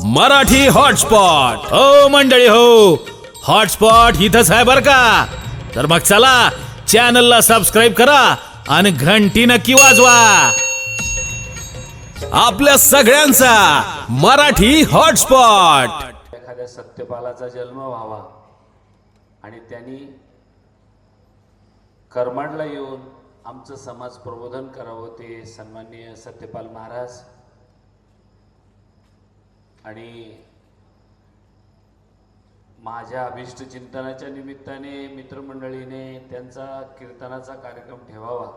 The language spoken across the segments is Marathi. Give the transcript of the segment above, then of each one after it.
मराठी हॉटस्पॉट हो मंडळी हो, हॉटस्पॉट इथंच आहे बर का. तर मग चला चॅनलला सबस्क्राईब करा आणि घंटी नक्की वाजवा. आपल्या सगळ्यांचा मराठी हॉटस्पॉट. एखाद्या सत्यपालाचा जन्म व्हावा आणि त्यांनी करमाडला येऊन आमचं समाज प्रबोधन करावं, ते सन्माननीय सत्यपाल महाराज आणि माझ्या अभिष्ट चिंतनाच्या निमित्ताने मित्रमंडळीने त्यांचा कीर्तनाचा कार्यक्रम ठेवावा.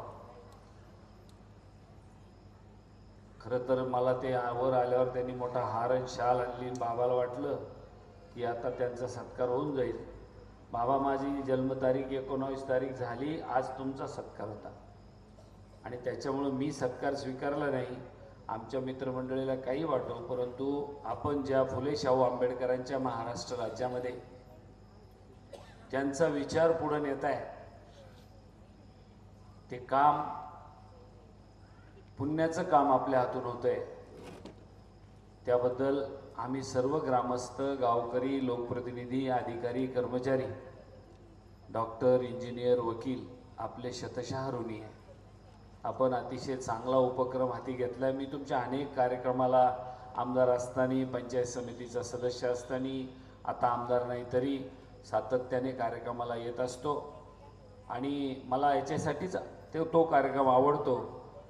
खरं तर मला ते वर आल्यावर त्यांनी मोठा हार आणि शाल आणली. बाबाला वाटलं की आता त्यांचा सत्कार होऊन जाईल. बाबा, माझी जन्मतारीख 19 तारीख झाली, आज तुमचा सत्कार होता आणि त्याच्यामुळं मी सत्कार स्वीकारला नाही. आमच्या मित्रमंडळीला काही वाटो, परंतु आपण ज्या फुले शाहू आंबेडकरांच्या महाराष्ट्र राज्यामध्ये त्यांचा विचार पुढे नेत आहे, ते काम पुण्याचं काम आपल्या हातून होतंय. त्याबद्दल आम्ही सर्व ग्रामस्थ, गावकरी, लोकप्रतिनिधी, अधिकारी, कर्मचारी, डॉक्टर, इंजिनियर, वकील आपले शतशः ऋणी आहे. आपण अतिशय चांगला उपक्रम हाती घेतला आहे. मी तुमच्या अनेक कार्यक्रमाला आमदार असताना, पंचायत समितीचा सदस्य असताना, आता आमदार नाही तरी सातत्याने कार्यक्रमाला येत असतो आणि मला याच्यासाठीच तो कार्यक्रम आवडतो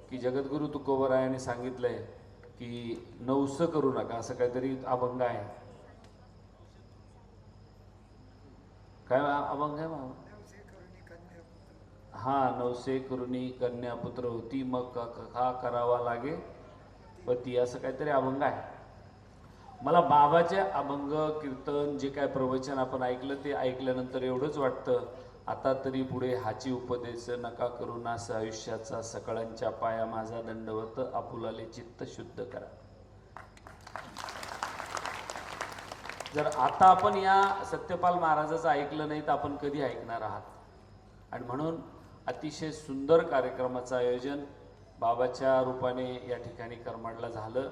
की जगद्गुरू तुकोबरायाने सांगितलं आहे की नवसं करू नका. असं काहीतरी अभंग आहे. काय अभंग आहे मामा? हा, नवसे करुणी कन्या पुत्र होती, मग का करावा लागे पती, असं काहीतरी अभंग आहे. मला बाबाचे अभंग, कीर्तन, जे काय प्रवचन आपण ऐकलं ते ऐकल्यानंतर एवढंच वाटतं, आता तरी पुढे हाची उपदेश नका करू नास आयुष्याचा, सकळांच्या पाया माझा दंडवत, आपुलाले चित्त शुद्ध करा. जर आता आपण या सत्यपाल महाराजाचं ऐकलं नाही तर आपण कधी ऐकणार आहात? आणि म्हणून अतिशय सुंदर कार्यक्रमाचं आयोजन बाबाच्या रूपाने या ठिकाणी करमाडला झालं.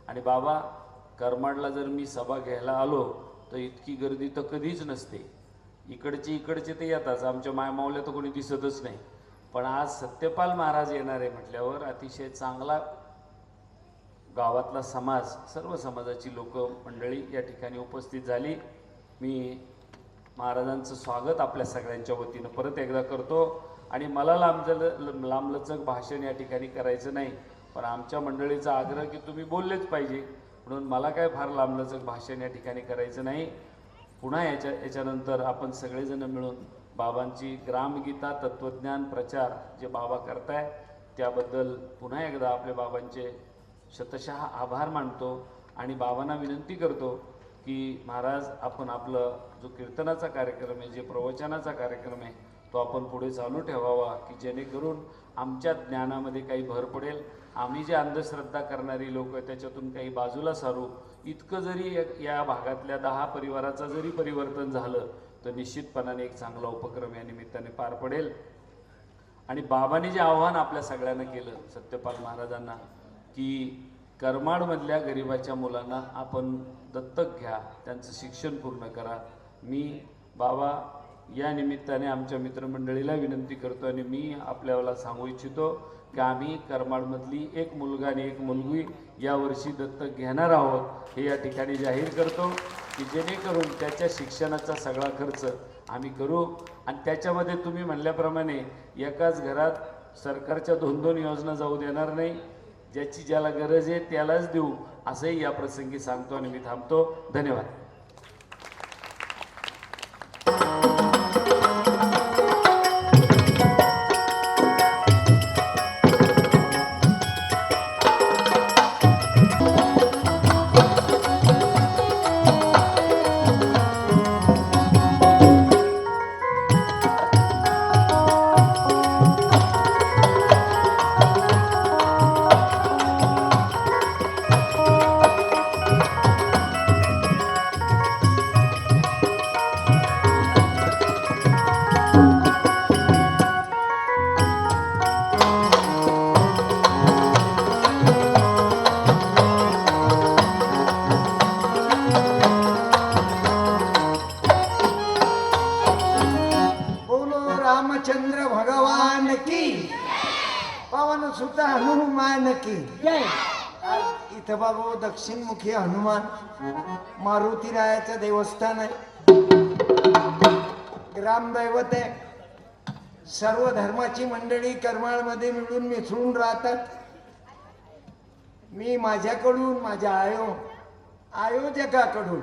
आणि बाबा, करमाडला जर मी सभा घ्यायला आलो तर इतकी गर्दी तर कधीच नसते. इकडचे ते येतात, आमच्या मायमावल्या तर कोणी दिसतच नाही. पण आज सत्यपाल महाराज येणार आहे म्हटल्यावर अतिशय चांगला गावातला समाज, सर्व समाजाची लोक मंडळी या ठिकाणी उपस्थित झाली. मी महाराजांचं स्वागत आपल्या सगळ्यांच्या वतीनं परत एकदा करतो. आणि मला लांबलचक भाषण या ठिकाणी करायचं नाही, पण आमच्या मंडळीचा आग्रह की तुम्ही बोललेच पाहिजे, म्हणून मला काय फार लांबलचक भाषण या ठिकाणी करायचं नाही. पुन्हा याच्यानंतर आपण सगळेजण मिळून बाबांची ग्रामगीता, तत्त्वज्ञान प्रचार जे बाबा करताय त्याबद्दल पुन्हा एकदा आपल्या बाबांचे शतशः आभार मानतो आणि बाबांना विनंती करतो की महाराज, आपण आपलं जो कीर्तनाचा कार्यक्रम आहे, जे प्रवचनाचा कार्यक्रम आहे, तो आपण पुढे चालू ठेवावा की जेणेकरून आमच्या ज्ञानामध्ये काही भर पडेल. आम्ही जे अंधश्रद्धा करणारी लोक त्याच्यातून काही बाजूला सारू. इतकं जरी या भागातल्या 10 परिवाराचं जरी परिवर्तन झालं तर निश्चितपणाने एक चांगला उपक्रम या निमित्ताने पार पडेल. आणि बाबांनी जे आव्हान आपल्या सगळ्यांना केलं, सत्यपाल महाराजांना, की करमाडमधल्या गरिबाच्या मुलांना आपण दत्तक घ्या, त्यांचं शिक्षण पूर्ण करा. मी बाबा या निमित्ताने आमच्या मित्रमंडळीला विनंती करतो आणि मी आपल्याला सांगू इच्छितो की आम्ही करमाडमधली एक मुलगा आणि एक मुलगी यावर्षी दत्तक घेणार आहोत, हे या ठिकाणी जाहीर करतो की जेणेकरून त्याच्या शिक्षणाचा सगळा खर्च आम्ही करू. आणि त्याच्यामध्ये तुम्ही म्हणल्याप्रमाणे एकाच घरात सरकारच्या 2-2 योजना जाऊ देणार नाही. ज्याची ज्याला गरज आहे त्यालाच देऊ, असंही या प्रसंगी सांगतो आणि मी थांबतो. धन्यवाद. सुद्धा हनुमान की जय. इथं बाबू दक्षिणमुखी हनुमान मारुतीरायाचं देवस्थान आहे, ग्रामदैवत आहे. सर्व धर्माची मंडळी करमाळमध्ये मिळून मिसळून राहतात. मी माझ्याकडून माझ्या आयोजकाकडून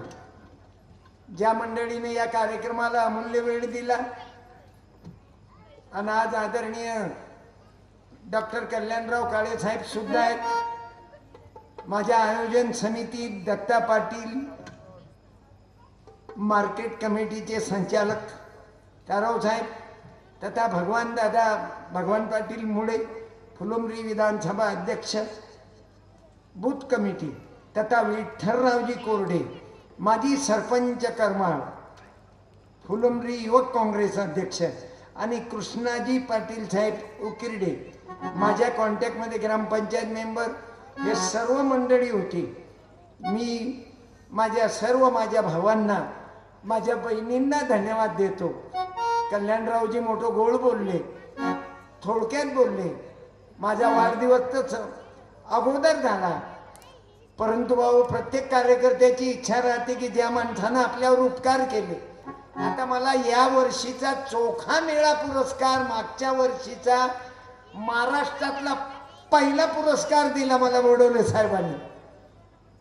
ज्या मंडळीने या कार्यक्रमाला अमूल्य वेळ दिला आणि आज आदरणीय डॉक्टर कल्याणराव काळे साहेब सुद्धा आहेत, माझ्या आयोजन समिती दत्ता पाटील, मार्केट कमिटीचे संचालक ताराव साहेब तथा भगवान पाटील मुळे, फुलंब्री विधानसभा अध्यक्ष, बूथ कमिटी तथा विठ्ठलरावजी कोरडे, माजी सरपंच करमाळ, फुलंब्री युवक काँग्रेस अध्यक्ष आणि कृष्णाजी पाटील साहेब उकिरडे, माझ्या कॉन्टॅक्टमध्ये ग्रामपंचायत मेंबर, हे सर्व मंडळी होती. मी माझ्या भावांना, माझ्या बहिणींना धन्यवाद देतो. कल्याणरावजी मोठं गोड बोलले, थोडक्यात बोलले. माझा वाढदिवस अगोदर झाला, परंतु भाऊ प्रत्येक कार्यकर्त्याची इच्छा राहते की ज्या माणसानं आपल्यावर उपकार केले. आता मला या वर्षीचा चोखा मेळा पुरस्कार, मागच्या वर्षीचा महाराष्ट्रातला पहिला पुरस्कार दिला मला वडोले साहेबांनी,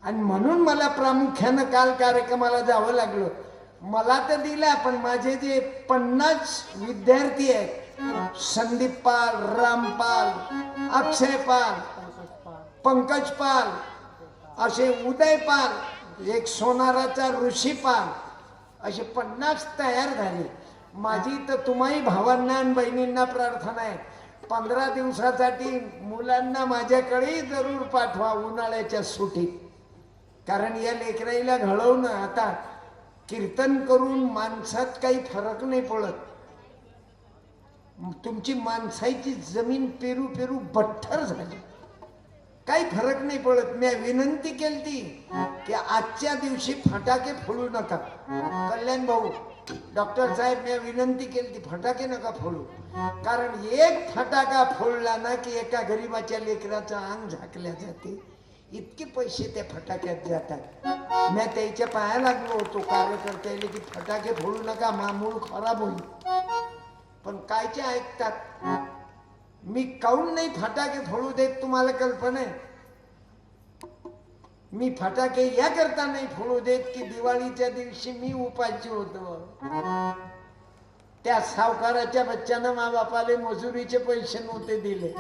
आणि म्हणून मला प्रामुख्यानं काल कार्यक्रमाला जावं लागलं. मला तर दिला, पण माझे जे 50 विद्यार्थी आहेत, संदीप पाल, रामपाल, अक्षय पाल, पंकज पाल, असे उदय पाल, एक सोनाराचा ऋषी पाल, असे 50 तयार झाले. माझी तर तुम्हाही भावांना आणि बहिणींना प्रार्थना आहे, 15 दिवसासाठी मुलांना माझ्याकडे जरूर पाठवा उन्हाळ्याच्या सुट्टीत. कारण या लेकराईला घडवणं, आता कीर्तन करून माणसात काही फरक नाही पडत. तुमची माणसाची जमीन पेरू पेरू बठ्ठर झाली, काही फरक नाही पडत. मी विनंती केली की आजच्या दिवशी फटाके फोडू नका. कल्याण भाऊ, डॉक्टर साहेब, मी विनंती केली फटाके नका फोडू, कारण एक फटाका फोडला ना की एका गरीबाच्या लेकराचं अंग झाकल्या जाते. इतके पैसे त्या फटाक्यात जातात. मी त्याच्या पाया लागलो होतो कार्यकर्त्याला की फटाके फोडू नका, मामूळ खराब होईल. पण कायचे ऐकतात. मी काऊन नाही फटाके फोडू देत तुम्हाला कल्पना आहे. मी फटाके या करता नाही फोडू देत की दिवाळीच्या दिवशी मी उपाशी होतो. त्या सावकाराच्या बच्चानं मा बापाले मजुरीचे पैसे नव्हते दिले,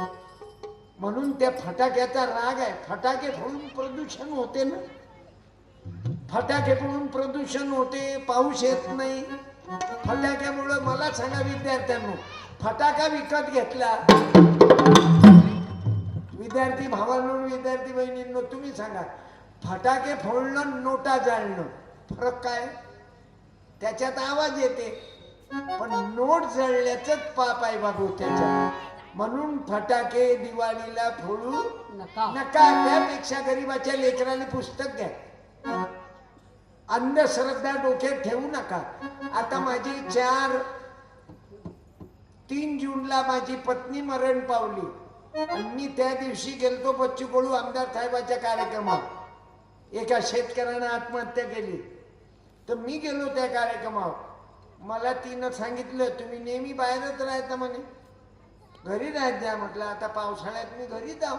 म्हणून त्या फटाक्याचा राग आहे. फटाके फोडून प्रदूषण होते ना, फटाके फोडून प्रदूषण होते, पाऊस येत नाही. फटाक्यामुळे मला सांगा विद्यार्थ्यांनो, फटाका विकत घेतला, विद्यार्थी भावांनो, विद्यार्थी बहिणींनो, तुम्ही सांगा, फटाके फोडणं, नोटा जाळणं, फरक काय? त्याच्यात आवाज येते, पण नोट जळल्याच पाप आहे बाबू त्याच्यात. म्हणून फटाके दिवाळीला फोडू नका. त्यापेक्षा गरीबाच्या लेकराने पुस्तक घ्या, अंधश्रद्धा डोक्यात ठेवू नका. आता माझी 3 जूनला माझी पत्नी मरण पावली, आणि मी त्या दिवशी गेलतो बच्चू कडू आमदार साहेबाच्या कार्यक्रमात. एका शेतकऱ्यानं आत्महत्या केली, तर मी गेलो त्या कार्यक्रमावर. मला तिनं सांगितलं तुम्ही नेहमी बाहेरच राहता म्हणे, घरी राहत जा. म्हटलं आता पावसाळ्यात मी घरी जाऊ.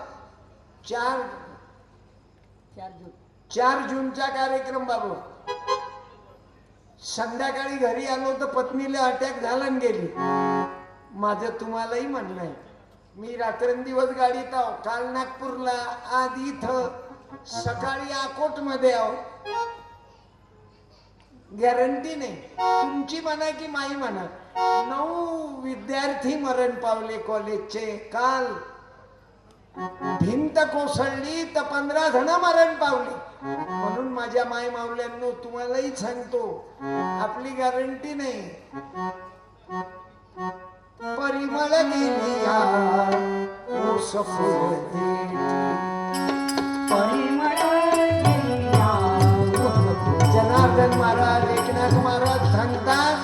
4 जूनचा कार्यक्रम बाबू. संध्याकाळी घरी आलो तर पत्नीला अटॅक झाला आणि गेली. माझं तुम्हालाही म्हणणं आहे, मी रात्रंदिवस गाडीत आहो, काल नागपूरला, आज इथं, सकाळी अकोट मध्ये आहो. गॅरंटी नाही, तुमची म्हणा की माई म्हणा. 9 विद्यार्थी मरण पावले कॉलेजचे. काल भिंत कोसळली तर 15 जण मरण पावले. म्हणून माझ्या माय मावल्यांनो तुम्हालाही सांगतो, आपली गॅरंटी नाही. परिमळ गेली जनार्दन महाराज, एकनाथ महाराज सांगतात,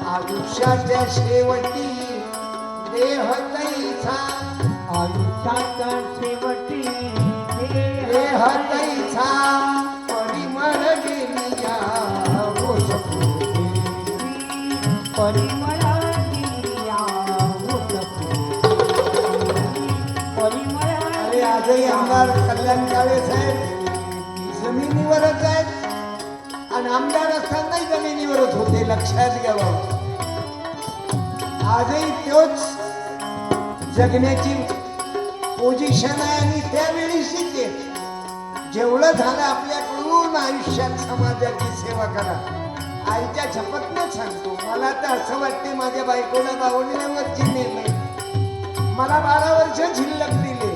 आयुष्याच्या शेवटी देह तैसा आयुष्याचा शेवटी देह तैसा परिमळ गेलिया ओसपूर्वी. परिमळ दिया परिमळ. अरे आजही आमदार कल्याण काळे साहेब जमिनीवरच आहेत आणि आमदार असतानाही जमिनीवरच होते, लक्षात घ्यावं. आजही तोच जगण्याची पोझिशन आहे आणि त्यावेळीशीच आहे. जेवढं झालं आपल्याकडून आयुष्यात समाजाची सेवा करा. आईच्या शपथनं सांगतो, मला तर असं वाटते माझ्या बायकोला 52 वर्षी नेले, मला 12 वर्ष शिल्लक दिले,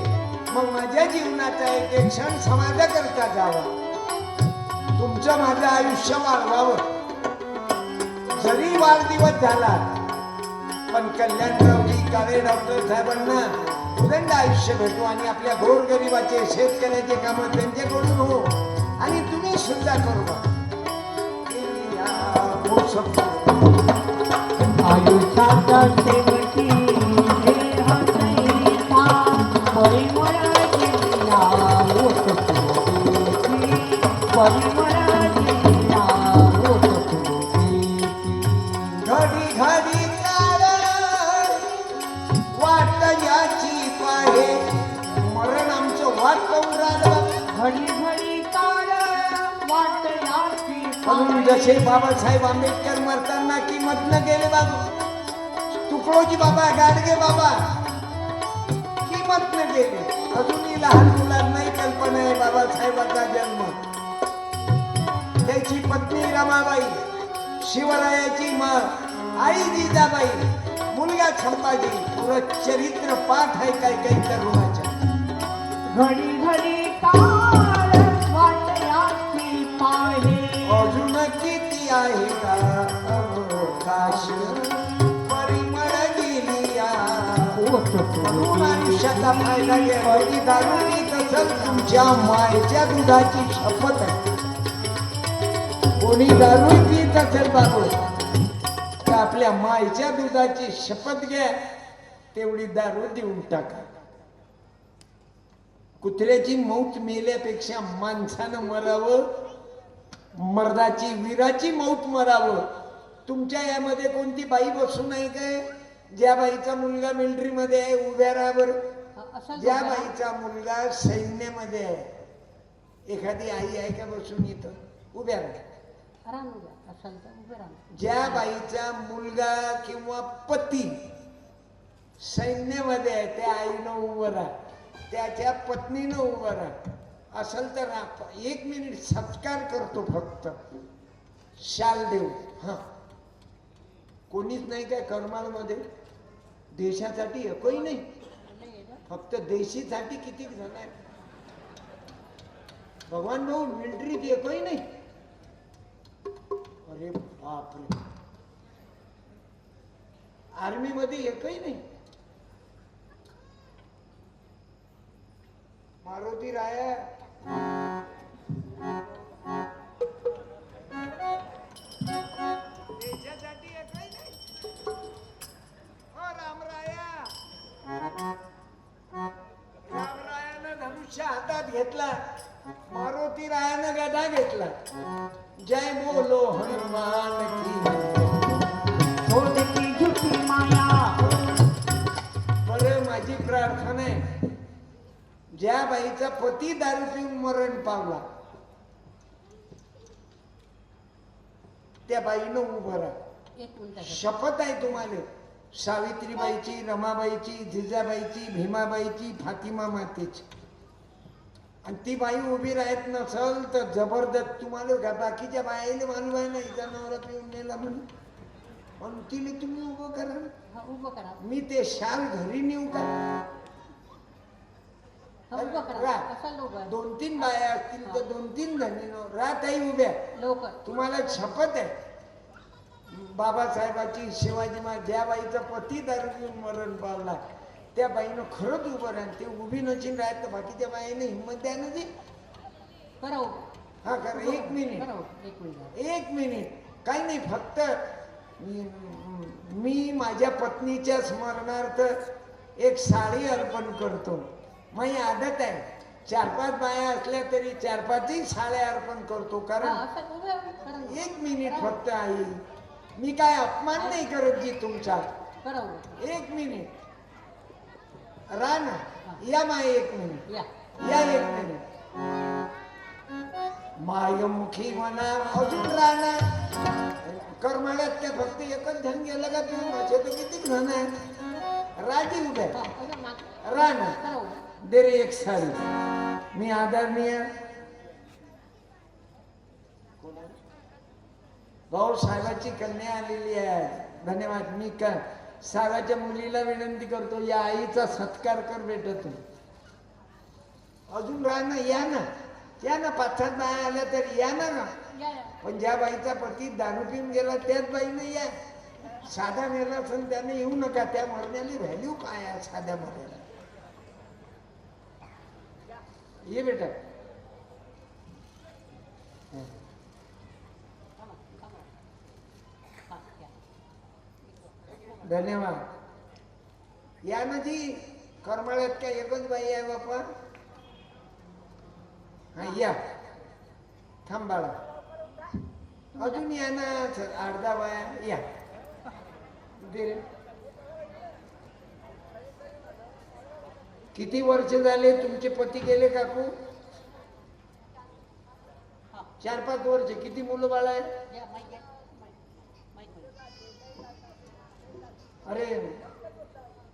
मग माझ्या जीवनाचा एक एक क्षण समाजाकरता जावा. तुमचं माझं आयुष्य वाढवावं. जरी वाढदिवस झाला पण कल्याणरावजी काळे डॉक्टर साहेबांना उदंड आयुष्य भेटो आणि आपल्या गोरगरिबाचे शेतकऱ्याचे कामं त्यांच्याकडून हो आणि तुम्ही सुद्धा करू. आयुष्याचा शेवटी देह तैसा परिमळ दिया परिमळ दिया घडी घडी वाट याची पाहे मरण आमचं वाट पाहून राहिलं. घडी घडी काळ वाट याची म्हणून जसे बाबासाहेब आंबेडकर मरताना किंमत न गेले बाबा, तुकडोजी बाबा, गाडगे बाबा किंमत न गेले. अजूनही लहान मुलांनाही कल्पना आहे बाबासाहेबांचा जन्म. त्याची पत्नी रमाबाई, शिवरायाची माँ आई जिजाबाई, मुलगा संभाजी, पुरं चरित्र पाठ आहे काही काही तरुणाच्या. घडी घडी काळ वाट याची पाहे अजून किती आहे का अवकाश परिमळ गेलिया. म्हणून आयुष्याचा फायदा घ्या. कधी दारू पीत असेल तुमच्या मायच्या दुधाची शपथ आहे. कोणी दारू पीत असेल बाबू तर आपल्या मायच्या दुधाची शपथ घ्या, तेवढी दारू देऊन टाका. कुत्र्याची मौत मेल्यापेक्षा माणसानं मरावं, मर्दाची वीराची मौत मरावं. तुमच्या यामध्ये कोणती बाई बसू नाही काय? ज्या बाईचा मुलगा मिलिटरीमध्ये आहे उभ्या राहा बरं. ज्या बाईचा मुलगा सैन्यामध्ये आहे, एखादी आई आहे का बसून इथं? उभ्या राहा. ज्या बाईचा मुलगा किंवा पती सैन्यामध्ये आहे त्या आईनं उभं राहा, त्याच्या पत्नीनं उभं राहा. असेल तर 1 मिनिट सत्कार करतो फक्त, शाल देऊ. हा, कोणीच नाही काय करमाळमध्ये? देशासाठी एकही नाही, फक्त देशीसाठी किती जण आहे. भगवान भाऊ मिलिटरीत एकही नाही. अरे बापरे, आर्मी मध्ये एकही नाही. मारुती राया देशासाठी एकही नाही. रामराया, रामरायानं धनुष्य हातात घेतला, मारुती रायानं गदा घेतला. जय बोलो हनुमान की. छोड़ की झूठी माया. बरं, माझी प्रार्थना आहे, ज्या बाईचा पती दारू पिऊन मरण पावला त्या बाईनं उभं राहा. शपथ आहे तुम्हाला, सावित्रीबाईची, रमाबाईची, जिजाबाईची, भीमाबाईची, फातिमा मातेची. आणि ती बाई उभी राहत नसल तर जबरदस्त तुम्हाला बाकीच्या बाईला मानू आहे ना, हिचा नवरा पिऊन नेला म्हणून तिला तुम्ही उभं करा. मी ते शाल घरी नेऊ का? 2-3 बाया असतील तर 2-3 जणी राहताही उभ्या. तुम्हाला शपथ आहे बाबासाहेबाची, शिवाजी महाराज, ज्या बाईचा पती दारू पिऊन मरण पावला त्या बाईनं खरंच उभं राहा. ते उभी नशीन राहत तर बाकीच्या बाईने हिंमत द्या ना जी. हा करा. 1 मिनिट काही नाही, फक्त मी माझ्या पत्नीच्या स्मरणार्थ एक साडी अर्पण करतो. माझी आदत आहे, 4-5 बाया असल्या तरी 4-5ही साड्या अर्पण करतो. कारण 1 मिनिट फक्त आई, मी काय अपमान नाही करत जी तुमचा. 1 मिनिट राहा ना, या माय 1 मिनिट, या 1 मिनिट. मायमुखी म्हणा अजून राहणार करमाळ्यात काय फक्त एकच धन गेलं का? तुम्ही माझे तर किती धन आहे. राजी उभे राहणार दे रे एक साडी. मी आदरणीय भाऊ साहेबाची कन्या आलेली आहे. धन्यवाद. मी साहेबाच्या मुलीला विनंती करतो, या आईचा सत्कार कर भेटत. अजून राहणार, या ना, या ना. 5-7 बाया आल्या तर या ना. पण ज्या बाईचा पती दारू पिऊन गेला त्याच बाईने या. साधा मेला असेल त्याने येऊ नका. त्या मरण्याची व्हॅल्यू काय आहे साध्या मरण्याला? ये बेटा. धन्यवाद. या ना जी. करमाळ्यात काय एकच बाई आहे बापा? हा या. थांब बाळा. अजून या ना. 8-10 बाया या. किती वर्ष झाले तुमचे पती गेले काकू? 4-5 वर्ष. किती मुलं बाळ आहे? अरे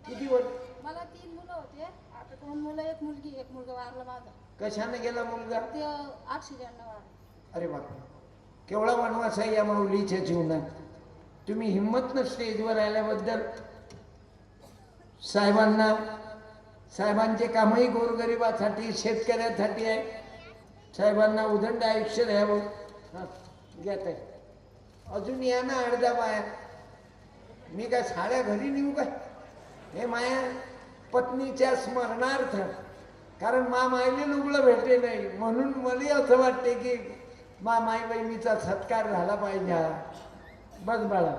किती वर्ष? मला 3 मुलं होते. आता 2 मुलं, 1 मुलगी, 1 मुलगा वारला माझा. कशाने गेला मुलगा? ते ॲक्सिडेंटनं वारला. अरे बाप, केवढा वनवास आहे या माऊलीच्या जीवनात. तुम्ही हिंमतनं स्टेजवर आल्याबद्दल साहेबांना, साहेबांचे कामही गोरगरिबासाठी, शेतकऱ्यासाठी आहे. साहेबांना उदंड आयुष्य द्यावं. घेत आहे. अजून या ना 8-10 बाया. मी काय साड्या घरी नेऊ काय? हे माया पत्नीच्या स्मरणार्थ, कारण मायले लुगडं भेटे नाही म्हणून मला असं वाटते की माई बहिणीचा सत्कार झाला पाहिजे. बस बाळा.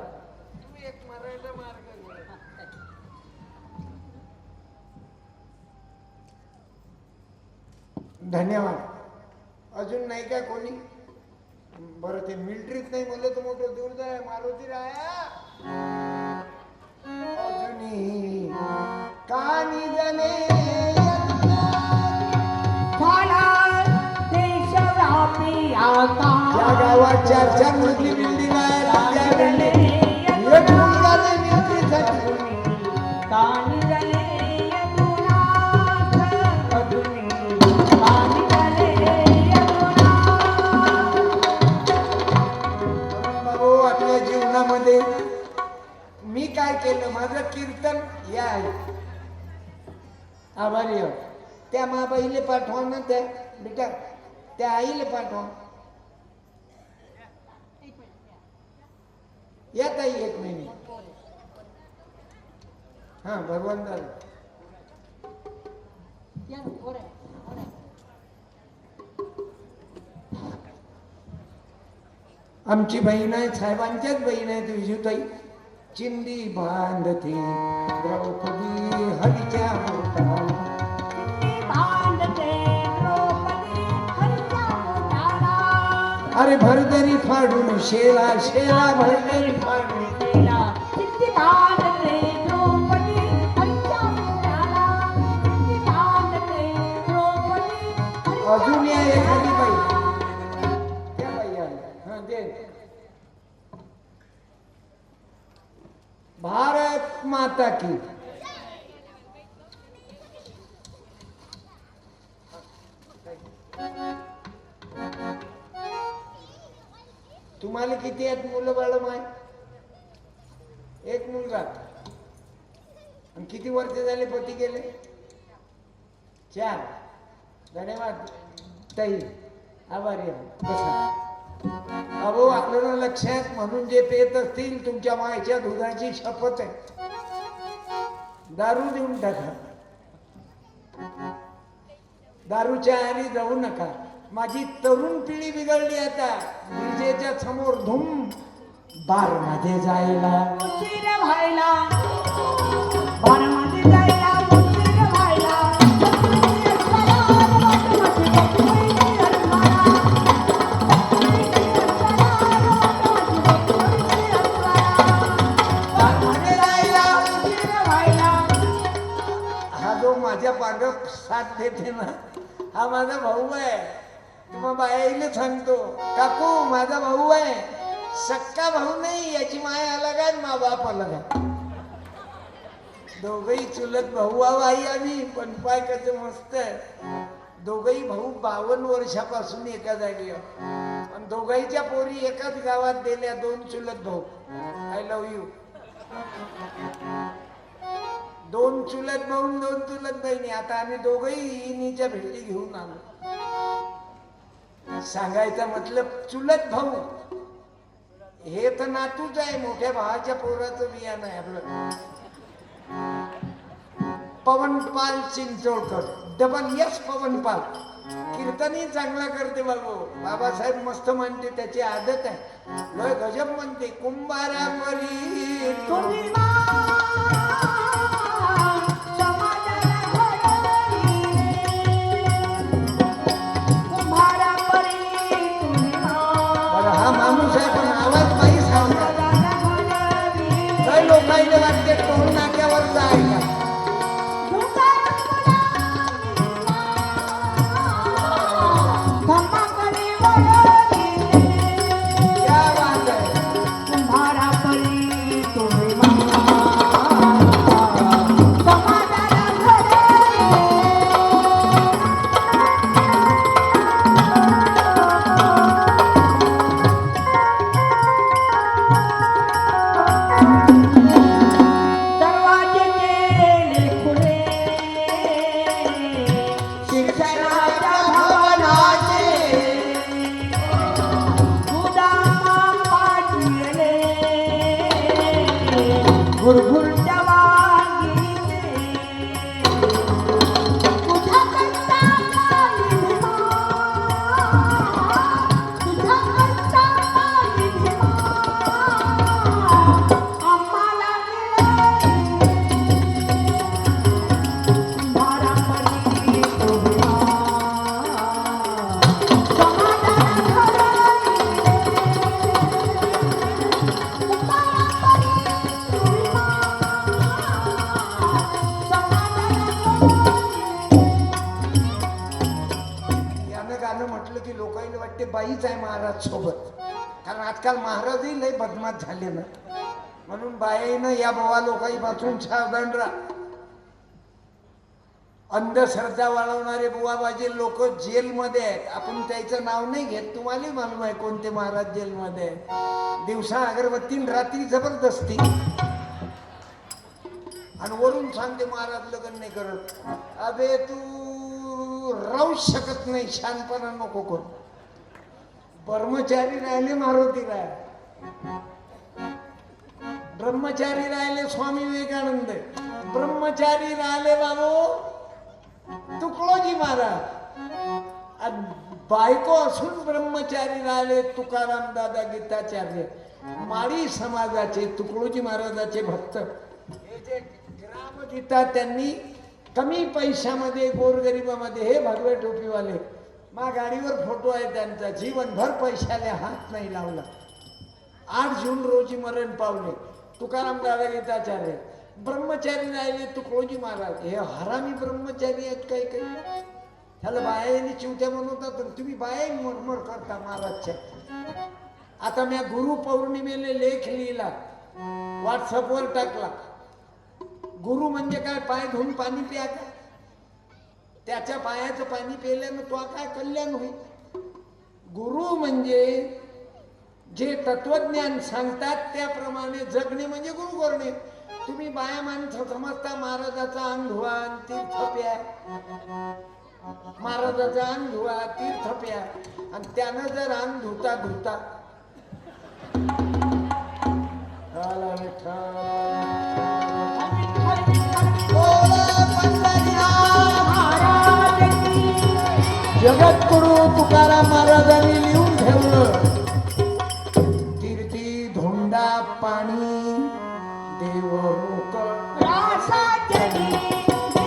तू एक मराठा मार्ग घे. धन्यवाद. अजून नाही का कोणी? बरं, ते मिलिटरीत नाही म्हणलं तर मोठं दूर आहे. मारुती राया अजूनही कानी झाले देशव्यापी आता त्या गावात 4-4 मजली बिल्डिंग आहे. त्या बिल्डिंग एक मुलगा नाही मिलिटरीसाठी. बाबू, आपल्या जीवनामध्ये मी काय केलं? माझं कीर्तन या आहे. आभारी आहोत. त्या माबाईले पाठवा ना. त्या बेटा त्या आईले पाठवा. या ताई 1 मिनिट. हा भगवान दादा. आमची बहीण आहे, साहेबांच्याच बहीण आहे विजूताई. चिंदी बांधते द्रौपदी हरीच्या पोटाला. अरे भरदरी फाडून शेला, शेला भरदरी फाडून. अजून या एखादी बाई. त्या बाई आहे. हा दे. भारत माता की. तुम्हाला किती आहेत मुलं बाळ? माय 1 मुलगा. आणि किती वर्ष झाले पती गेले? 4. धन्यवाद ताई. आभारी आहे. बसा. अहो, आपल्याला लक्षात म्हणून जे पेत असतील तुमच्या मायच्या दुधाची शपथ आहे. दारू देऊन टाका. दारूच्या आरी जाऊ नका. माझी तरुण पिढी बिघडली आता. विजेच्या समोर धूम बार मध्ये जायला, उशीर व्हायला, बारमध्ये जायला साथ देते ना, हा माझा भाऊ आहे. तुम्हा बाईला सांगतो, काकू माझा भाऊ आहे, सक्का भाऊ नाही, याची माय अलग आहे, मा बाप अलग आहे. दोघही चुलत भाऊ आई आम्ही, पण पाय कसं मस्त आहे. दोघही भाऊ 52 वर्षापासून एका जागी आहे. आणि दोघांच्या पोरी एकाच गावात दिल्या, 2 चुलत भाऊ. I love you. 2 चुलत भाऊ 2 चुलत बहिणी. आता आम्ही दोघही इनीच्या भेटी घेऊन आलो. सांगायचा मतलब चिलत भाऊ हे तर नातूच आहे, मोठ्या भावाच्या पोराचं बियाणं आहे आपलं. पवनपाल चिंचोळकर, डबल यस पवनपाल. कीर्तनही चांगला करते बाबू. बाबासाहेब मस्त म्हणते, त्याची आदत आहे. लय गजब म्हणते. कुंभारावरी तुम्ही हा माणूस आहे, पण आवाज बाई सांगतात. काही लोकांना वाटते टोल नाक्यावर जायला. क्या बात आहे. बाईच आहे महाराज सोबत. कारण आजकाल महाराजही लय बदमाश झाले ना, म्हणून बाईनं या बोवा लोकांपासून सावधान राहा. अंधश्रद्धा वाढवणारे बुवाबाजी लोक जेलमध्ये आहेत. आपण त्याचं नाव नाही घेत, तुम्हाला मालूम आहे कोणते महाराज जेलमध्ये आहेत. दिवसा अगरबत्ती, रात्री जबरदस्ती, आणि वरून सांगते महाराज लग्न नाही करत. अबे तू राहूच शकत नाही, शानपणा नको करू. ब्रह्मचारी राहिले मारुती राय, ब्रह्मचारी राहिले स्वामी विवेकानंद, ब्रह्मचारी राहिले बाबू तुकडोजी महाराज, बायको असून ब्रह्मचारी राहिले तुकाराम दादा गीताचार्य. माळी समाजाचे तुकडोजी महाराजाचे भक्त. हे जे ग्रामगीता त्यांनी कमी पैशामध्ये गोरगरिबामध्ये, हे भगवे टोपीवाले, मा गाडीवर फोटो आहे त्यांचा, जीवनभर पैशाला हात नाही लावला. 8 जून रोजी मरण पावले तुकाराम दादा गीताचार्य. ब्रह्मचारी राहिले तुकडोजी महाराज. हे हरामी ब्रह्मचारी आहेत काही काही. त्याला बायाने चिवत्या म्हणतात, तुम्ही बाया मरमर करता महाराजच्या. आता मी गुरु पौर्णिमेला लेख लिहिला, व्हॉट्सअपवर टाकला. गुरु म्हणजे काय, पाय धुवून पाणी प्यायचं. त्याच्या पायाचं पाणी पिल्यानं तो काय कल्याण होईल. गुरु म्हणजे जे तत्वज्ञान सांगतात त्याप्रमाणे जगणे म्हणजे गुरु करणे. तुम्ही बाया माणसं समजता महाराजाचा अंग धुवा तीर्थ प्या, महाराजाचा अंग धुवा तीर्थ प्या, आणि त्यानं जर अंग धुता धुता जगद्गुरु तुकाराम महाराजांनी लिहून ठेवलं, तीर्थी धोंडा पाणी देव रोक,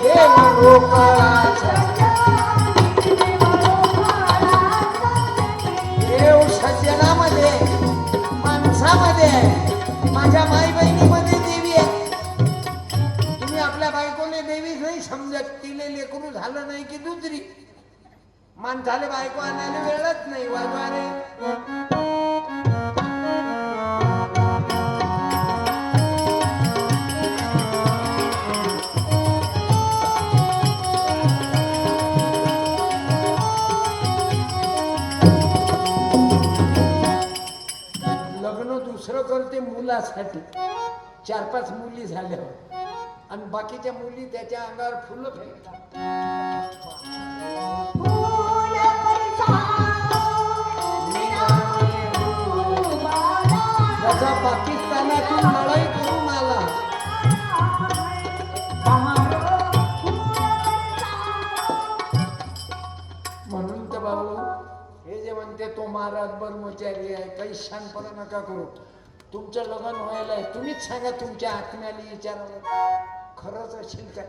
देव देव सज्जनामध्ये माणसामध्ये, माझ्या माई बहिणीमध्ये देवी आहे. तुम्ही आपल्या बायकोने देवी नाही समजत, तिला मुलीले लेकरू झालं नाही की दुसरी माणसाले बायको आणायला वेळच नाही वाजवा रे. लग्न दुसरं करते मुलासाठी 4-5 मुली झाल्यावर आणि बाकीच्या मुली त्याच्या अंगावर फुलं फेकतात. फूल बरसा जसा पाकिस्तानातून लढाई करून आला म्हणून तर बाबू हे जे म्हणते तो महाराज ब्रह्मचारी आहे काही शानपणा नका करू. तुमचं लग्न व्हायला आहे तुम्हीच सांगा तुमच्या आत्म्याला विचारायला खरंच असेल काय.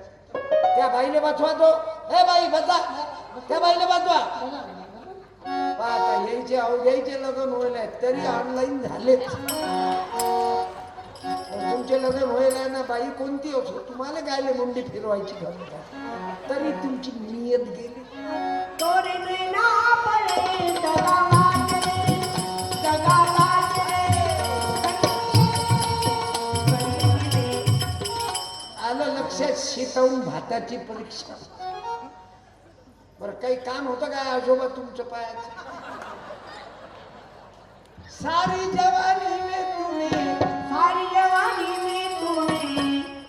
त्या बाईले वाचवा तो हे बाई बसा त्या बाईले वाचवा. आता यायचे अवघ्याचे लग्न व्हायला आहे तरी ऑनलाईन झालेच. तुमचे लग्न व्हायला आहे ना बाई कोणती असो तुम्हाला गायले मुंडी फिरवायची गरज आहे तरी तुमची नियत गेली. तोरे नैना पडे दगा वाजले दगा वाजले आलं लक्षात शिकवून भाताची परीक्षा. बरं काही काम होतं काय आजोबा तुमचं पायाचं. सारी जवानी में तुम्ही सारी जवानी में तूने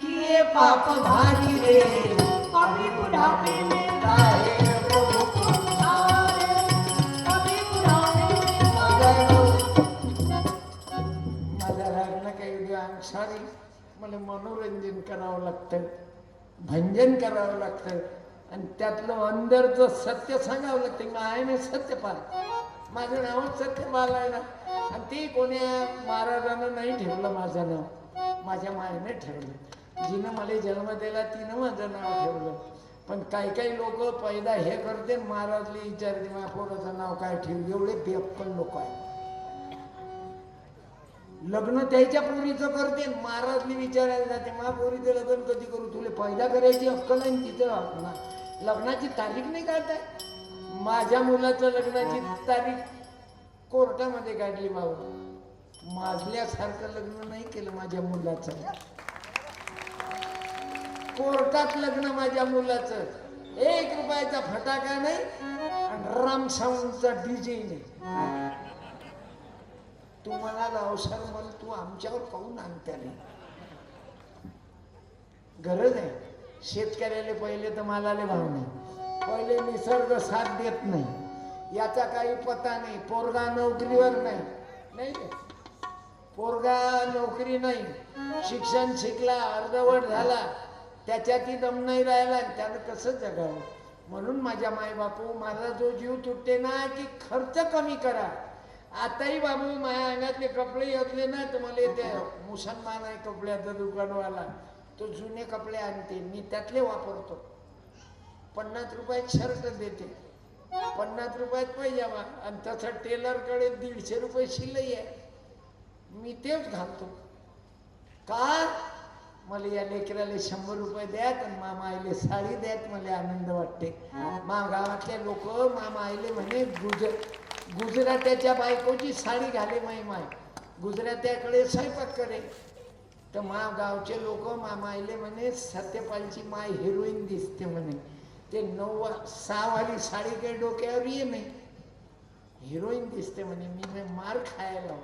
किए पाप भारी रे अभी बुढ़ापे में काहे प्रभु को तारे अभी बुढ़ापे में माझा राग नका येऊ द्या. सॉरी मला मनोरंजन करावं लागतं भंजन करावं लागतं आणि त्यातलं अंदरचं सत्य सांगावं लागतं. मायने सत्य पाल माझं नावच सत्यपाल आहे ना आणि ते कोण्या महाराजानं नाही ठेवलं माझं नाव माझ्या मायने ठेवलं. जिनं मला जन्म दिला तिनं माझं नाव ठेवलं. पण काही लोक पैदा हे करते महाराजली विचारते माझ्या पोराचं नाव काय ठेवलं. एवढे बेअक्कल लोक आहेत. लग्न त्याच्या पोरीचं करते महाराजली विचारायला जाते मा पोरीचं लग्न कधी करू तुला पैदा करायची अक्कल आहे तिथं लग्नाची तारीख नाही काढताय. माझ्या मुलाचं लग्नाची तारीख कोर्टामध्ये काढली बाबा. माझल्यासारखं लग्न नाही केलं माझ्या मुलाचं. कोर्टात लग्न माझ्या मुलाचं. 1 रुपयाचा फटाका नाही आणि राम साऊंडचा डीजे नाही. तू म्हणाला अवसर मला तू आमच्यावर पाहून आणता नाही. गरज आहे. शेतकऱ्याला पहिले तर मालाले भाव नाही. पहिले निसर्ग साथ देत नाही. याचा काही पत्ता नाही. पोरगा नोकरीवर नाही पोरगा नोकरी नाही. शिक्षण शिकला अर्धवट झाला त्याच्यातही दम नाही राहिला त्यानं कसं जगावं. म्हणून माझ्या मायबापू माझा जो जीव तुटते ना की खर्च कमी करा. आताही बाबू माझ्या अंगातले कपडे घेतले ना तर मला ते मुसलमान आहे कपड्याचा दुकानवाला तो जुने कपडे आणते मी त्यातले वापरतो. 50 रुपयात शर्ट देते 50 रुपयात पायजामा आणि तसं टेलरकडे 150 रुपये शिलाई आहे. मी तेच घालतो. का मला या लेकराला 100 रुपये द्यात आणि मामा आईले साडी द्यात मला आनंद वाटते. मा गावातले लोक मामा आईले म्हणे गुजरात्याच्या बायकोची साडी घाले माय गुजरात्याकडे स्वयंपाक करे. तर मा गावचे लोक मामा आईले म्हणे सत्यपालची माय हिरोईन दिसते म्हणे. ते 6 वाली साडी काही डोक्यावर ये नाही हिरोईन दिसते म्हणे. मी मार खायला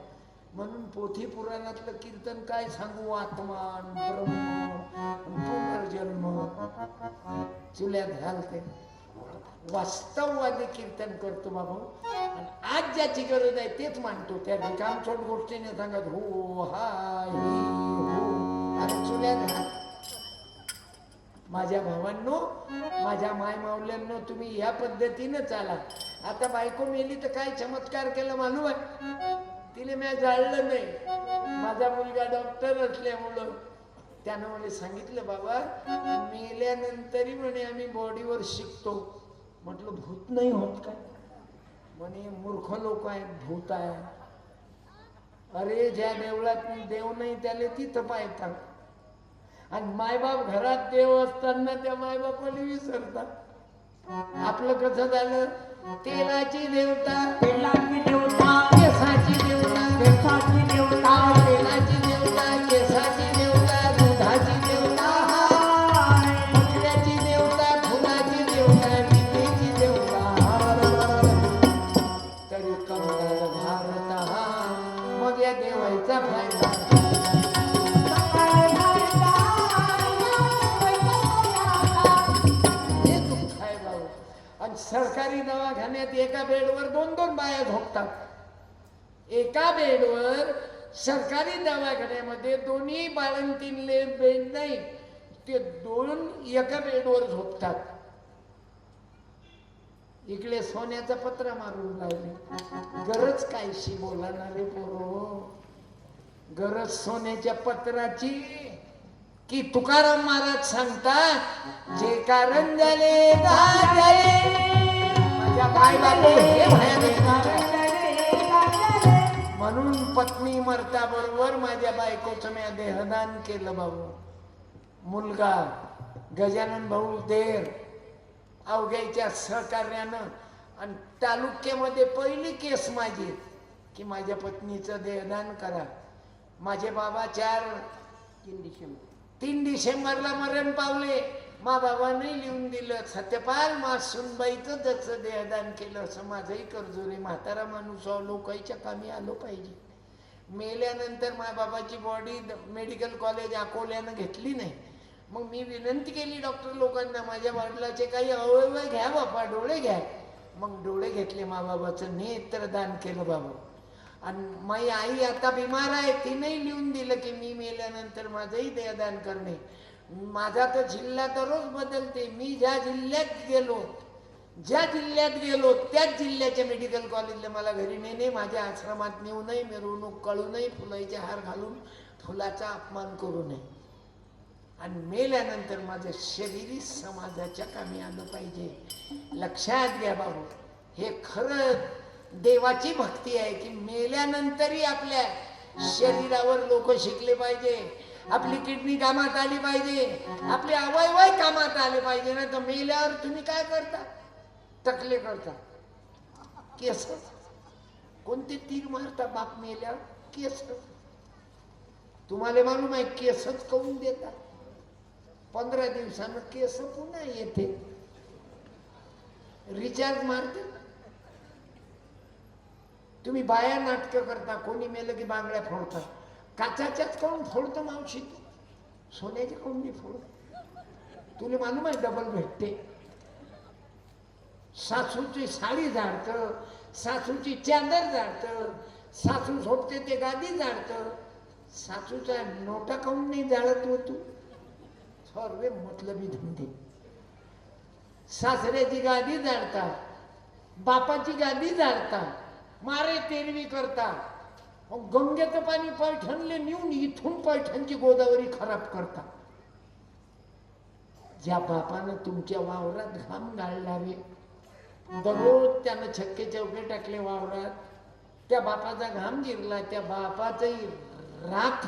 म्हणून पोथी पुराणातलं कीर्तन काय सांगू. आत्मान ब्रह्म पुनर्जन्म चुल्यात घालते. वास्तववादी कीर्तन करतो बाबू. आणि आज ज्याची गरज आहे तेच मानतो. त्या रिकामचोट गोष्टीने सांगत हो हाय हो आणि चुल्यात घाल. माझ्या भावांनो माझ्या माय माऊल्यांनो तुम्ही या पद्धतीनं चाला. आता बायको मेली तर काय चमत्कार केला मालूम आहे. तिने मी जाळलं नाही. माझा मुलगा डॉक्टर असल्यामुळं त्यानं मला सांगितलं बाबा मेल्यानंतरही म्हणे आम्ही बॉडीवर शिकतो. म्हटलं भूत नाही होत काय. म्हणे मूर्ख लोक आहेत भूत आहे. अरे ज्या देवळात देव नाही त्याला तिथं पाहतात. आणि मायबाप घरात देव असताना त्या मायबापाला विसरतात. आपलं कसं झालं, तेलाची देवता, तेलाची देवता, केसाची देवता, केसाची देवता, तेलाची देवता, केसाची देवता, दुधाची देवता, फुटण्याची देवता, फुलाची देवता, विद्येची देवता. तरी कमल भारत हा, मग या देवाचा फायदा. हे दुःख आहे भाऊ. आणि सरकारी दवाखान्यात एका बेडवर 2-2 बाया झोपतात. एका बेडवर सरकारी दवाखान्यामध्ये दोन्ही बाळंतीणले बेड नाही, ते 2 एका बेडवर झोपतात. इकडे सोन्याचा पत्रा मारून राहिले. गरज कायशी बोलणारे पोरो, गरज सोन्याच्या पत्राची की तुकाराम महाराज सांगतात, जे कारण झाले माझ्या मायबापू हे भयानक. म्हणून पत्नी मरता बरोबर माझ्या बायकोचं मी देहदान केलं बाबू. मुलगा गजानन भाऊ देर अवघ्याच्या सहकार्यानं. आणि तालुक्यामध्ये पहिली केस माझी की माझ्या पत्नीचं देहदान करा. माझे बाबा 3 डिसेंबरला मरण पावले. मा बाबाने लिहून दिलं, सत्यपाल मा सुनबाईचं जसं देहदान केलं असं माझंही कर्जोरी. म्हातारा माणूस लोकांच्या कामी आलो पाहिजे. मेल्यानंतर माझ्या बाबाची बॉडी मेडिकल कॉलेज अकोल्यानं घेतली नाही. मग मी विनंती केली डॉक्टर लोकांना, माझ्या वडिलाचे काही अवयव घ्या बाबा, डोळे घ्या. मग डोळे घेतले, मा बाबाचं नेत्रदान केलं बाबा. आणि माझी आई आता बिमार आहे, तिनेही लिहून दिलं की मी मेल्यानंतर माझंही देहदान करणे. माझा तर जिल्हा दररोज बदलते. मी ज्या जिल्ह्यात गेलो त्याच जिल्ह्याच्या मेडिकल कॉलेजला मला घरी नेणे, माझ्या आश्रमात नेऊ नये, मिरवणूक कळू नये, फुलाचे हार घालून फुलाचा अपमान करू नये. आणि मेल्यानंतर माझं शरीर समाजाच्या कामी आलं पाहिजे. लक्षात घ्या बाबू, हे खरं देवाची भक्ती आहे की मेल्यानंतरही आपल्या शरीरावर लोक शिकले पाहिजे. आपली किडनी कामात आली पाहिजे, आपले अवयव कामात आले पाहिजे. ना तर मेल्यावर तुम्ही काय करता, टकले करता. केस कोणते तीर मारता बाप मेल्यावर, केस. तुम्हाला मालूम आहे केसच करून देतात. 15 दिवसानं केस पुन्हा येते, रिचार्ज मारते. तुम्ही बाया नाटकं करता, कोणी मेलं की बांगड्या फोडतात. काचाच्याच काऊन फोडतो मावशी तू, सोन्याच्या काऊन नाही फोडत? तुला मालूम आहे डबल भेटते. सासूची साडी झाडतं, सासूची चादर झाडतं, सासू झोपते ते गादी झाडतं. सासूचा नोटा काऊन नाही जाळत हो तू? सर्व मतलबी धंदे. सासऱ्याची गादी झाडता, बापाची गादी झाडता, मारे तेरवी करता. मग गंगेचं पाणी पैठणले नेऊन इथून पैठणची गोदावरी खराब करता. ज्या बापानं तुमच्या वावरात घाम गाळलावे, दररोज त्यानं छक्के चौके टाकले वावरात, त्या बापाचा घाम जिरला, त्या बापाचंही राख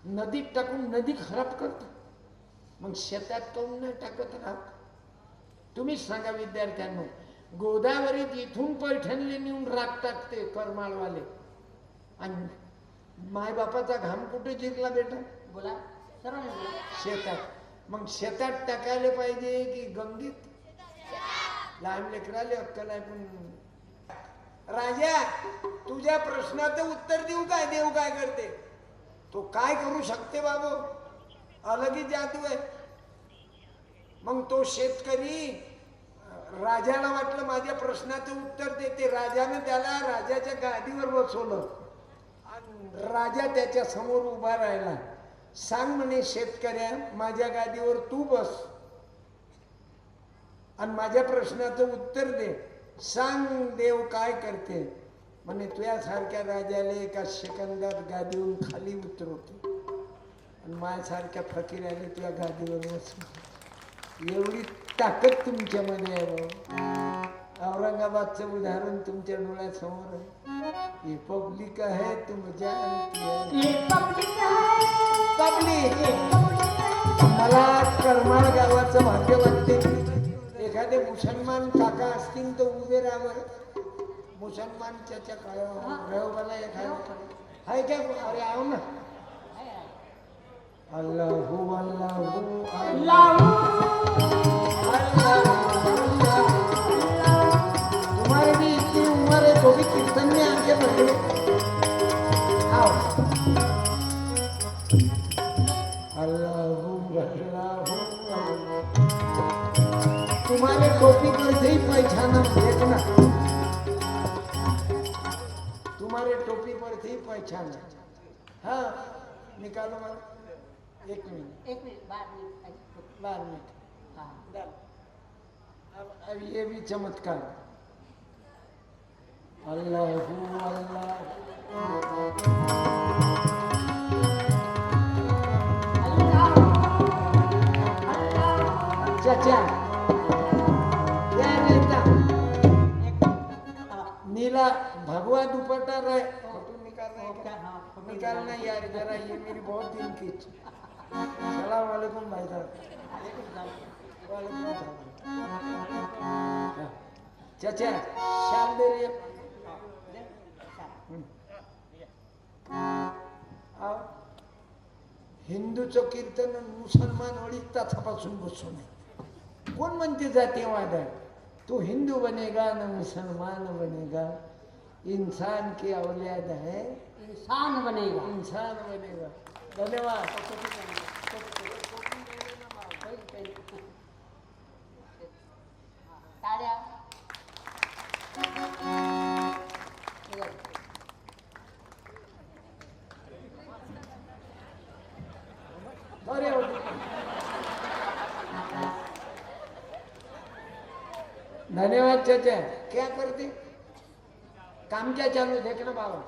नदीत टाकून नदी खराब करता. मग शेतात काऊन नाही टाकत राख? तुम्हीच सांगा विद्यार्थ्यांना. गोदावरीत इथून पैठणले नेऊन राख टाकते करमाळवाले. आणि मायबापाचा घाम कुठे जिरला बेटा? बोला सर्व शेतात. मग शेतात टाकायला पाहिजे की गंगेत? लहान लेकराले अक्कल आहे. पण राजा, तुझ्या प्रश्नाचं उत्तर देऊ काय करते? तो काय करू शकते बाबू? अलगही जादू आहे. मग तो शेतकरी राजाला वाटलं माझ्या प्रश्नाचं उत्तर देते. राजानं त्याला राजाच्या गादीवर बसवलं आणि राजा त्याच्या समोर उभा राहिला. सांग म्हणे शेतकऱ्या, माझ्या गादीवर तू बस आणि माझ्या प्रश्नाचं उत्तर दे. सांग देव काय करते? म्हणे तुझ्यासारख्या राजाला एका सेकंदात गादीवरून खाली उतरवते आणि माझ्यासारख्या फकीराने तुझ्या गादीवर बसवते. एवढी ताकद तुमच्यामध्ये आहे भाऊ. औरंगाबादचं उदाहरण तुमच्या डोळ्यासमोर आहे. हे पब्लिक आहे तुम जानती है. ये पब्लिक है, पब्लिक मला करमाळ गावाचं भाग्य वाटते. एखादे मुसलमान काका असतील तर उभे राहावं. मुसलमानच्या काळाला एखादं आहे का? अरे आहो ना. अल्लाहू अल्लाहू अल्लाहू तुम्हारे भी इतनी उम्र है तो भी कीर्तन में आगे बढ़े. आओ. अल्लाहू अल्लाहू तुम्हारे टोपी पर से ही पहचाना. देखना तुम्हारे टोपी पर से ही पहचाना. हाँ निकालो मारो. एक मिनट 12 मिनट. हाँ अब ये भी चमत्कार. अल्लाहू चाचा क्या रहता नीला भगवा दुपट्टा रहे. फोटो निकालना है क्या? निकालना यार जरा. ये मेरी बहुत दिन की इच्छा. सलाम वालेकुम भाई साहब. वालेकुम सलाम. चाचा शाल दे रे. आओ. हिंदूचं कीर्तन मुसलमान अडीच तासापासून बसून. कोण म्हणते जातीयवाद आहे? तू हिंदू बनेगा न मुसलमान बनेगा. इंसान की औलाद है. इंसान बनेगा. इंसान बनेगा. धन्यवाद. टाळ्या. अरे धन्यवाद चाचा. क्या करते? काम क्या चालू? देख ना बाबा.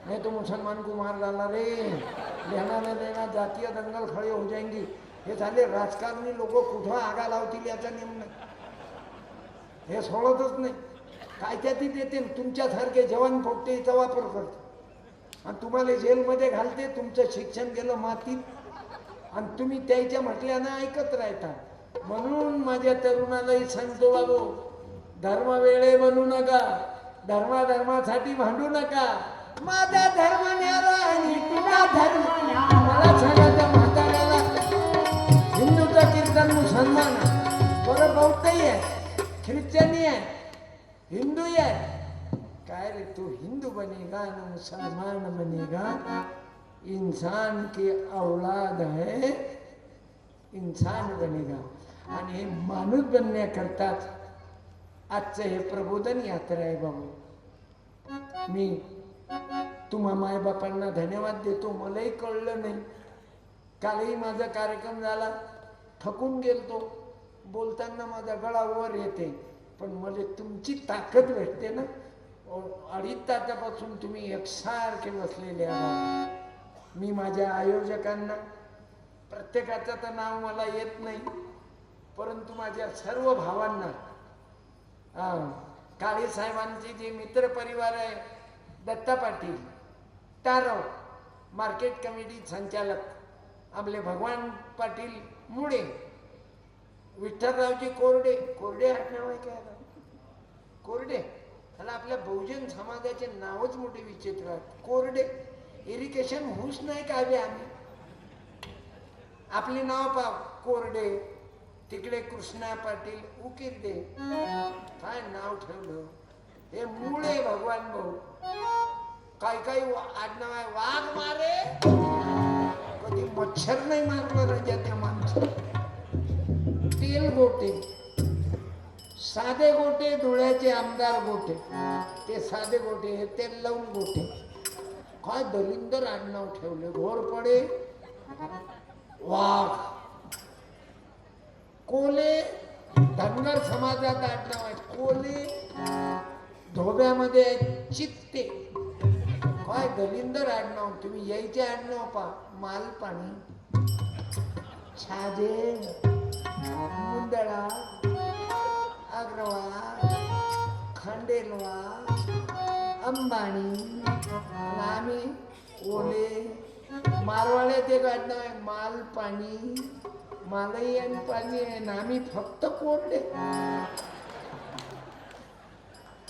नहीं तो मुसलमान को मार डाला रे. लेना न देना जातीय दंगल खड़े हो जाएंगी. हे झाले राजकारणी लोक कुठं आगा लावतील याचा नेम नाही. हे सोडतच नाही. काय त्यातील देते. तुमच्यासारखे जवान पोट्टेचा वापर करते आणि तुम्हाला जेलमध्ये घालते. तुमचं शिक्षण गेलं मातीत आणि तुम्ही त्याच्या म्हटल्यानं ऐकत राहता. म्हणून माझ्या तरुणालाही सांगतो बाबू, धर्म वेळे बनू नका. धर्मासाठी भांडू नका. माझा धर्म न्यारा आणि तुझा धर्म न्यारा. मला सांगा त्या म्हाताऱ्याला हिंदूचं कीर्तन मुसलमान आहे, बरं बौद्धही आहे, ख्रिश्चनी आहे, हिंदूही आहे. काय रे तू हिंदू बनेगा ना मुसलमान बनेगा. इंसान की औलाद है. इंसान बनेगा. आणि हे माणूस बनण्याकरताच आजचं हे प्रबोधन यात्रा आहे बाबू. मी तुम्हा मायबापांना धन्यवाद देतो. मलाही कळलं नाही. कालही माझा कार्यक्रम झाला, थकून गेलतो. बोलताना माझा गळा वर येते, पण मला तुमची ताकद भेटते ना. अडीच तासापासून तुम्ही एकसारखे बसलेले आहात. मी माझ्या आयोजकांना, प्रत्येकाचं तर नाव मला येत नाही, परंतु माझ्या सर्व भावांना, काळे साहेबांचे जे मित्र परिवार आहे, दत्ता पाटील, तारव, मार्केट कमिटी संचालक आपले भगवान पाटील मुळे, विठ्ठलरावजी कोरडे. कोरडे आडनाव आहे काय? कोरडे. त्याला आपल्या बहुजन समाजाचे नावच मोठे विचित्र आहेत. कोरडे. इरिगेशन हुस नाही का आम्ही. आपले नाव पा कोरडे. तिकडे कृष्णा पाटील उकिरडे. काय नाव ठेवलं. हे मुळे भगवान भाऊ. काही आडनाव आहे. वाघ मारे. कधी मच्छर नाही मारलं राजा त्या माणसं. तेल गोटे, साधे गोटे, धुळ्याचे आमदार गोटे. ते साधे गोटे, हे तेल लावून गोटे. काय दलिंदर आडनाव ठेवले. घोरपडे, वाघ. कोले, धनगर समाजात आडनाव आहे. कोले. धोब्यामध्ये चित्ते. काय दलिंदर आडनाव. तुम्ही यायचे आडनाव पा. मालपाणी, छाजे, मुंदळा, अग्रवाल, खंडेलवाल, अंबाणी, लामी, ओले. मारवाड्यात एक आडनाव आहे. मालपाणी. मलाही आणि पाणी आहे ना, आम्ही फक्त कोरडे,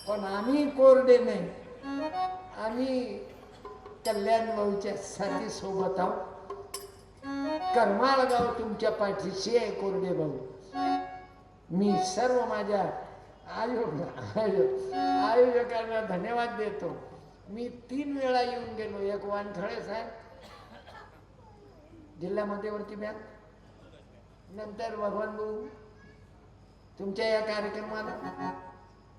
पण आम्ही कोरडे नाही, आम्ही कल्याण भाऊच्या साथी सोबत आहोत. करमाळ गाव तुमच्या पाठीशी आहे कोरडे भाऊ. मी सर्व माझ्या आयोजकांना धन्यवाद देतो. मी 3 वेळा येऊन गेलो, एक वानखळे साहेब जिल्हा मध्यवर्ती बँक, नंतर भगवान भाऊ तुमच्या या कार्यक्रमाला,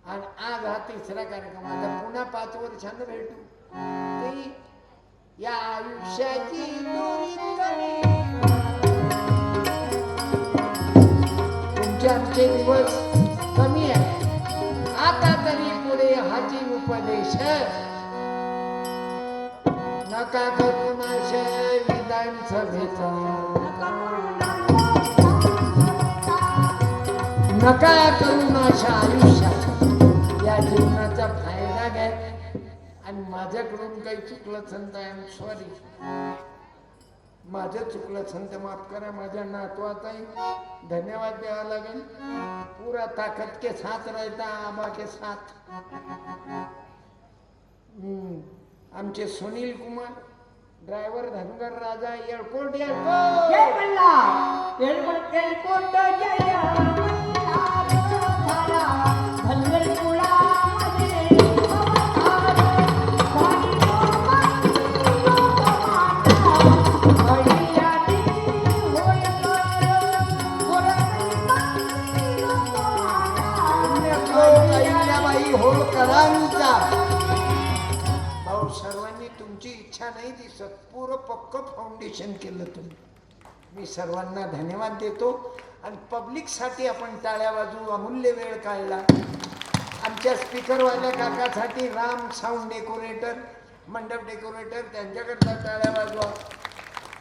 आणि आज हा 3रा कार्यक्रम. आता पुन्हा 5 वर्षांना भेटू. ते या आयुष्याची दोरी कमी, तुमचे आमचे दिवस कमी आहे. आता तरी पुढे हाची उपदेश, नका करू नाश विधानसभेचा, नका करू नाश आयुष्यात. या जीवनाचा फायदा घ्या. आणि माझ्याकडून काही चुकलं संत, आय एम सॉरी, माझं चुकलं संत, माफ करा. माझ्या नातवाचाही धन्यवाद द्यावा लागेल. पूरा ताकत के साथ रहता, आबा के साथ. आमचे सुनील कुमार ड्रायव्हर, धनगर राजा, एअरपोर्ट जय मल्हार, एअरपोर्ट जय मल्हार झाला, धनगर कुळामध्ये अवतार, वाणी लोकांची होय बाई होळकरांचा. भाऊ, सर्वांनी तुमची इच्छा नाही दिसत, पूर्ण पक्क फाउंडेशन केलं तुम्ही. मी सर्वांना धन्यवाद देतो. आणि पब्लिकसाठी आपण टाळ्या वाजवू. अमूल्य वेळ काढला. आमच्या स्पीकरवाल्या काकासाठी राम साऊंड डेकोरेटर, मंडप डेकोरेटर, त्यांच्याकडचा टाळ्या वाजवा.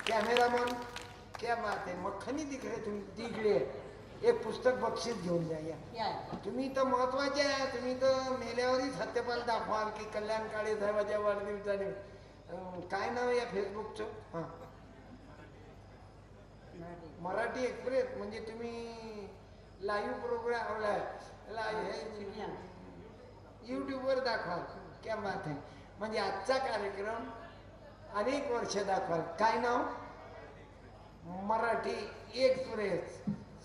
कॅमेरामन, क्या बात आहे, मखनी दिखले तुम्ही, दिगळे. एक पुस्तक बक्षीस घेऊन जा. या तुम्ही तर महत्वाचे आहे. तुम्ही तर मेल्यावरही सत्यपाल दाखवाल की कल्याण काळे साहेबाच्या वाढदिवसाने. काय नाव आहे या फेसबुकचं? हां, मराठी एक्सप्रेस. म्हणजे तुम्ही लाईव्ह प्रोग्राम यूट्यूबवर दाखवाल. क्या बात आहे. म्हणजे आजचा कार्यक्रम अनेक वर्ष दाखवाल. काय नाव? मराठी एक्सप्रेस.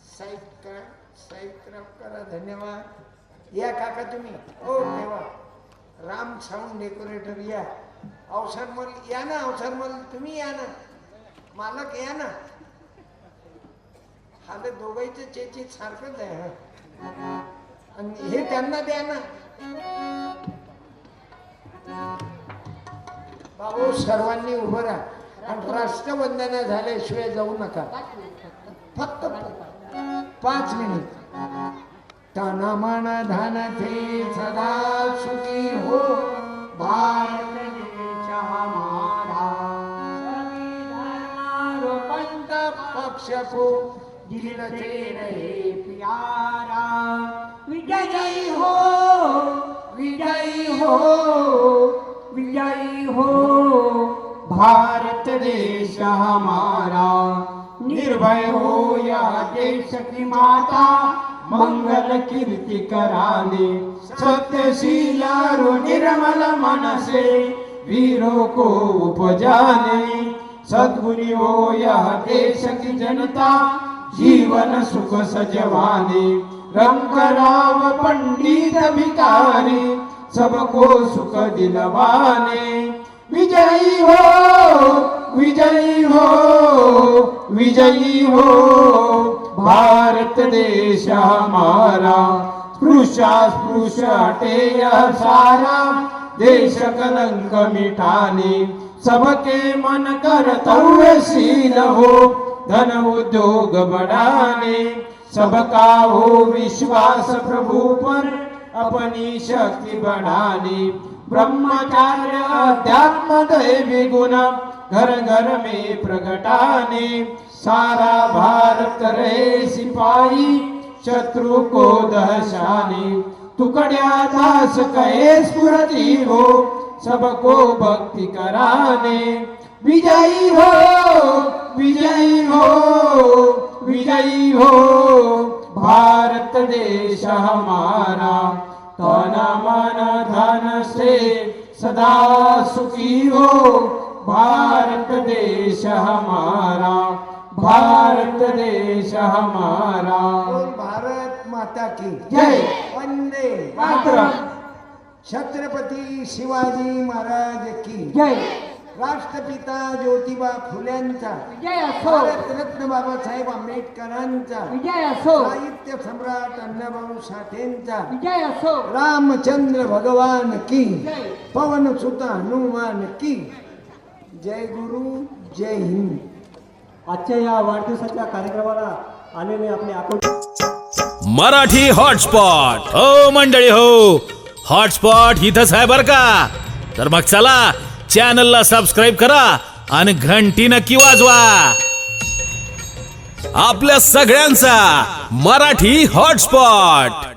साहित्य करा. धन्यवाद. या काका तुम्ही. हो देवा. राम साऊंड डेकोरेटर या. अवसरमल या ना, अवसरमल तुम्ही या ना, मालक या ना. हा दोघांचं चेचित सारखंच आहे. आणि हे त्यांना द्या ना. बाबू, सर्वांनी उभं राहा आणि राष्ट्रवंदना झाल्याशिवाय जाऊ नका. फक्त 5 मिनिट. तन मन धन थे सदा सुखी हो, भारत देश हमारा, संविधान पंत पक्ष को दिल से रहे प्यारा. विजयी हो, विजयी हो, विजयी हो, भारत देश हमारा. निर्भय हो या देश की माता, मंगल कीर्ति कराने. सत्यशील और निर्मल मन से वीरों को उपजाने. सद्गुणी हो यह देश की जनता, जीवन सुख सजवाने. रंगराव पंडित भिकारी, सबको सुख दिलवाने. विजयी हो, विजयी हो, विजयी हो, भारत देश हमारा. स्पृश्यास्पृश हटे यह सारा, देश कलंक मिटाने. सबके मन कर्तव्यशील हो, धन उद्योग बढ़ाने. सबका हो विश्वास प्रभु पर, अपनी शक्ति बढ़ाने. ब्रह्मचार्य अध्यात्म दैवी गुण, घर घर में प्रगटाने. सारा भारत रहे सिपाही, शत्रु को दहशाने. टुकड़िया दास कहे स्फुरति हो, सबको भक्ति कराने. विजयी हो, विजयी हो, विजयी हो भारत देश हमारा, तन मन धन से सदा सुखी हो भारत देश हमारा, भारत देश हमारा। बोल भारत माता की जय। वंदे मातरम। छत्रपती शिवाजी महाराज की जय। राष्ट्रपिता ज्योतिबा फुल्यांचा, विजय असो, भारतरत्न बाबासाहेब आंबेडकरांचा, विजय असो, साहित्य सम्राट अण्णाभाऊ साठेंचा, विजय असो, रामचंद्र भगवान की, जय। पवन सुत हनुमान की जय गुरु जय हिंद। आजच्या या वाढदिवसाच्या कार्यक्रमाला आलेले आपले आकुल मराठी हॉटस्पॉट हो मंडळी हो, हॉटस्पॉट इथंच आहे बर का. तर मग चला चॅनलला सबस्क्राईब करा आणि घंटी नक्की वाजवा. आपल्या सगळ्यांचा मराठी हॉटस्पॉट.